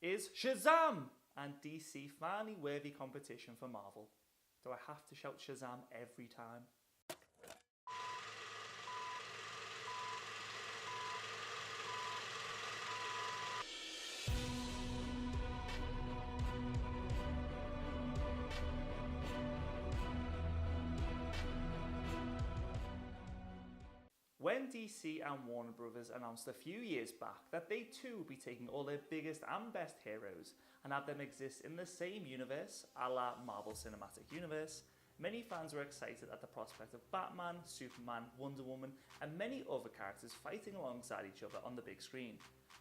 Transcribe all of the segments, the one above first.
is Shazam! And DC finally worthy competition for Marvel. Do I have to shout Shazam every time? When DC and Warner Brothers announced a few years back that they too would be taking all their biggest and best heroes and have them exist in the same universe, a la Marvel Cinematic Universe, many fans were excited at the prospect of Batman, Superman, Wonder Woman and many other characters fighting alongside each other on the big screen.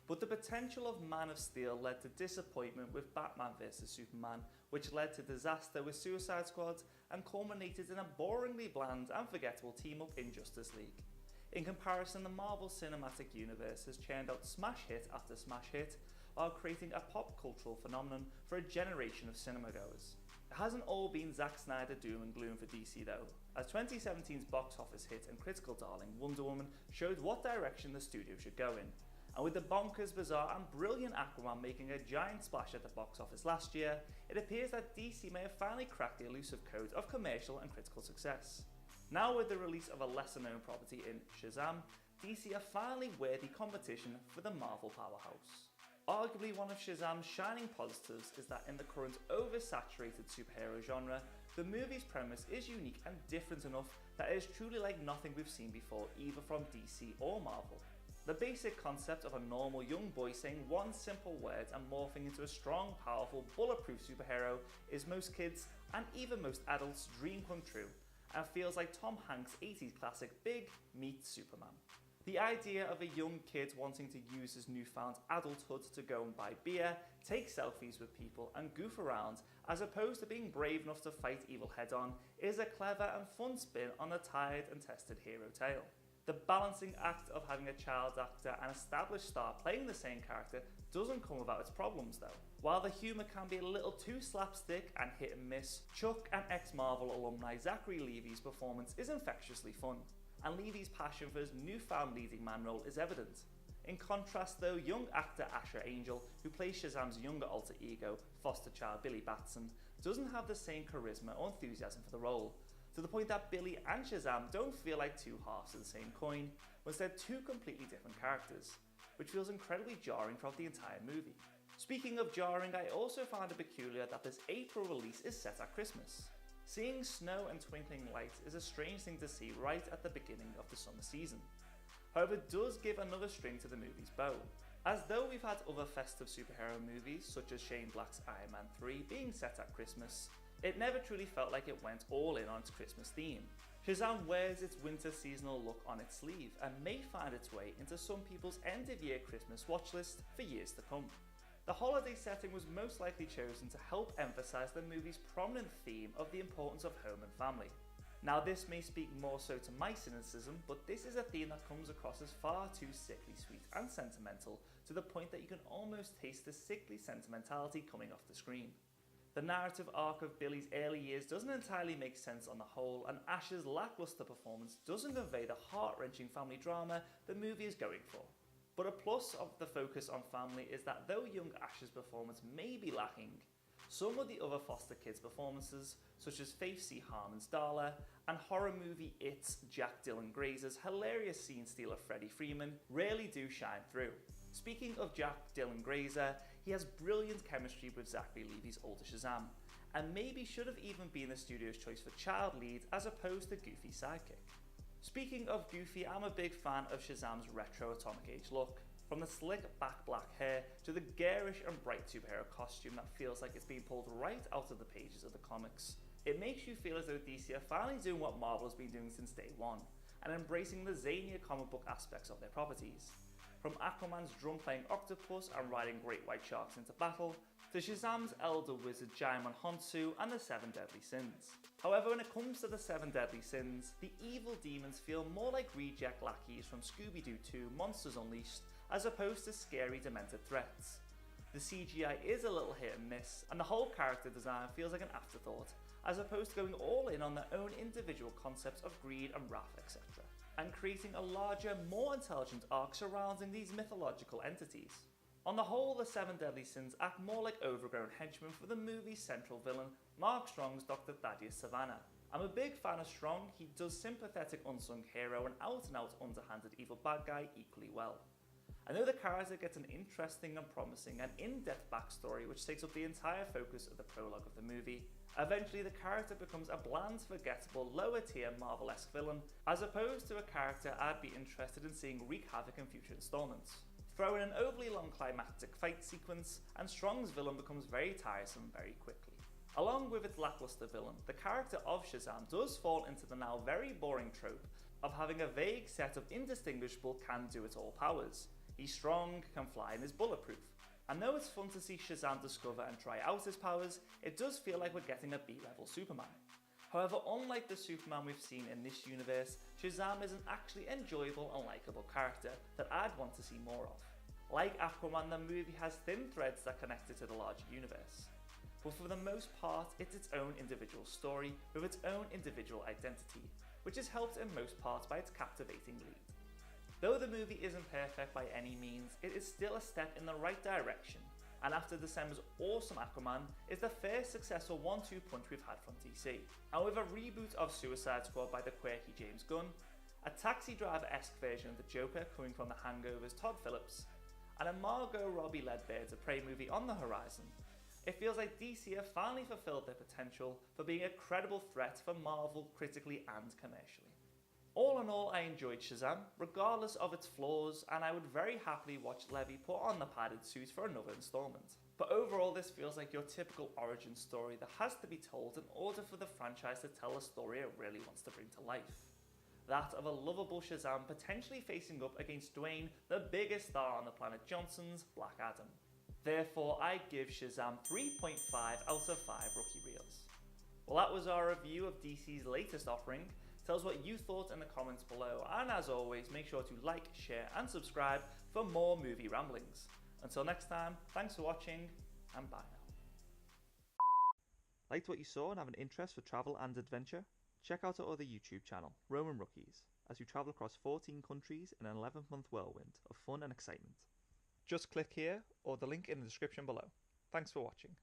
But the potential of Man of Steel led to disappointment with Batman vs Superman, which led to disaster with Suicide Squad and culminated in a boringly bland and forgettable team-up in Justice League. In comparison, the Marvel Cinematic Universe has churned out smash hit after smash hit while creating a pop cultural phenomenon for a generation of cinema goers. It hasn't all been Zack Snyder doom and gloom for DC though, as 2017's box office hit and critical darling Wonder Woman showed what direction the studio should go in. And with the bonkers, bizarre and brilliant Aquaman making a giant splash at the box office last year, it appears that DC may have finally cracked the elusive code of commercial and critical success. Now with the release of a lesser known property in Shazam, DC are finally worthy competition for the Marvel powerhouse. Arguably one of Shazam's shining positives is that in the current oversaturated superhero genre, the movie's premise is unique and different enough that it is truly like nothing we've seen before either from DC or Marvel. The basic concept of a normal young boy saying one simple word and morphing into a strong, powerful, bulletproof superhero is most kids' and even most adults' dream come true, and feels like Tom Hanks' 80s classic Big meets Superman. The idea of a young kid wanting to use his newfound adulthood to go and buy beer, take selfies with people and goof around as opposed to being brave enough to fight evil head on is a clever and fun spin on a tired and tested hero tale. The balancing act of having a child actor and established star playing the same character doesn't come without its problems though. While the humour can be a little too slapstick and hit and miss, Chuck and ex-Marvel alumni Zachary Levi's performance is infectiously fun, and Levi's passion for his newfound leading man role is evident. In contrast though, young actor Asher Angel, who plays Shazam's younger alter ego, foster child Billy Batson, doesn't have the same charisma or enthusiasm for the role, to the point that Billy and Shazam don't feel like two halves of the same coin, but instead two completely different characters, which feels incredibly jarring throughout the entire movie. Speaking of jarring, I also found it peculiar that this April release is set at Christmas. Seeing snow and twinkling lights is a strange thing to see right at the beginning of the summer season. However, it does give another string to the movie's bow. As though we've had other festive superhero movies, such as Shane Black's Iron Man 3 being set at Christmas, it never truly felt like it went all in on its Christmas theme. Shazam wears its winter seasonal look on its sleeve and may find its way into some people's end of year Christmas watchlist for years to come. The holiday setting was most likely chosen to help emphasise the movie's prominent theme of the importance of home and family. Now this may speak more so to my cynicism, but this is a theme that comes across as far too sickly sweet and sentimental to the point that you can almost taste the sickly sentimentality coming off the screen. The narrative arc of Billy's early years doesn't entirely make sense on the whole, and Ash's lackluster performance doesn't convey the heart-wrenching family drama the movie is going for. But a plus of the focus on family is that though young Ash's performance may be lacking, some of the other foster kids' performances, such as Faith C. Harmon's Darla and horror movie It's Jack Dylan Grazer's hilarious scene stealer Freddie Freeman, really do shine through. Speaking of Jack Dylan Grazer, he has brilliant chemistry with Zachary Levi's older Shazam, and maybe should have even been the studio's choice for child lead as opposed to Goofy sidekick. Speaking of Goofy, I'm a big fan of Shazam's retro Atomic Age look. From the slick back black hair to the garish and bright superhero costume that feels like it's being pulled right out of the pages of the comics. It makes you feel as though DC are finally doing what Marvel has been doing since day one, and embracing the zanier comic book aspects of their properties. From Aquaman's drum-playing octopus and riding great white sharks into battle, to Shazam's elder wizard Jaimon Honsu and the 7 Deadly Sins. However, when it comes to the 7 Deadly Sins, the evil demons feel more like reject lackeys from Scooby-Doo 2 Monsters Unleashed as opposed to scary demented threats. The CGI is a little hit and miss, and the whole character design feels like an afterthought, as opposed to going all in on their own individual concepts of greed and wrath, etc., and creating a larger, more intelligent arc surrounding these mythological entities. On the whole, the Seven Deadly Sins act more like overgrown henchmen for the movie's central villain, Mark Strong's Dr. Thaddeus Savannah. I'm a big fan of Strong. He does sympathetic unsung hero and out-and-out underhanded evil bad guy equally well. I know the character gets an interesting and promising and in-depth backstory which takes up the entire focus of the prologue of the movie. Eventually the character becomes a bland, forgettable, lower-tier Marvel-esque villain, as opposed to a character I'd be interested in seeing wreak havoc in future installments. Throw in an overly long climactic fight sequence, and Strong's villain becomes very tiresome very quickly. Along with its lackluster villain, the character of Shazam does fall into the now very boring trope of having a vague set of indistinguishable can-do-it-all powers. He's strong, can fly, and is bulletproof. And though it's fun to see Shazam discover and try out his powers, it does feel like we're getting a B-level Superman. However, unlike the Superman we've seen in this universe, Shazam is an actually enjoyable and likeable character that I'd want to see more of. Like Aquaman, the movie has thin threads that connect it to the larger universe. But for the most part, it's its own individual story with its own individual identity, which is helped in most parts by its captivating lead. Though the movie isn't perfect by any means, it is still a step in the right direction, and after December's awesome Aquaman, is the first successful 1-2 punch we've had from DC. And with a reboot of Suicide Squad by the quirky James Gunn, a Taxi Driver-esque version of the Joker coming from The Hangover's Todd Phillips, and a Margot Robbie-led Birds of Prey movie on the horizon, it feels like DC have finally fulfilled their potential for being a credible threat for Marvel critically and commercially. All in all, I enjoyed Shazam, regardless of its flaws, and I would very happily watch Levy put on the padded suit for another installment. But overall, this feels like your typical origin story that has to be told in order for the franchise to tell a story it really wants to bring to life. That of a lovable Shazam potentially facing up against Dwayne, the biggest star on the planet Johnson's Black Adam. Therefore, I give Shazam 3.5 out of 5 rookie reels. Well, that was our review of DC's latest offering. Tell us what you thought in the comments below, and as always, make sure to like, share and subscribe for more movie ramblings. Until next time, thanks for watching, and bye now. Liked what you saw and have an interest for travel and adventure? Check out our other YouTube channel, Roman Rookies, as we travel across 14 countries in an 11-month whirlwind of fun and excitement. Just click here or the link in the description below. Thanks for watching.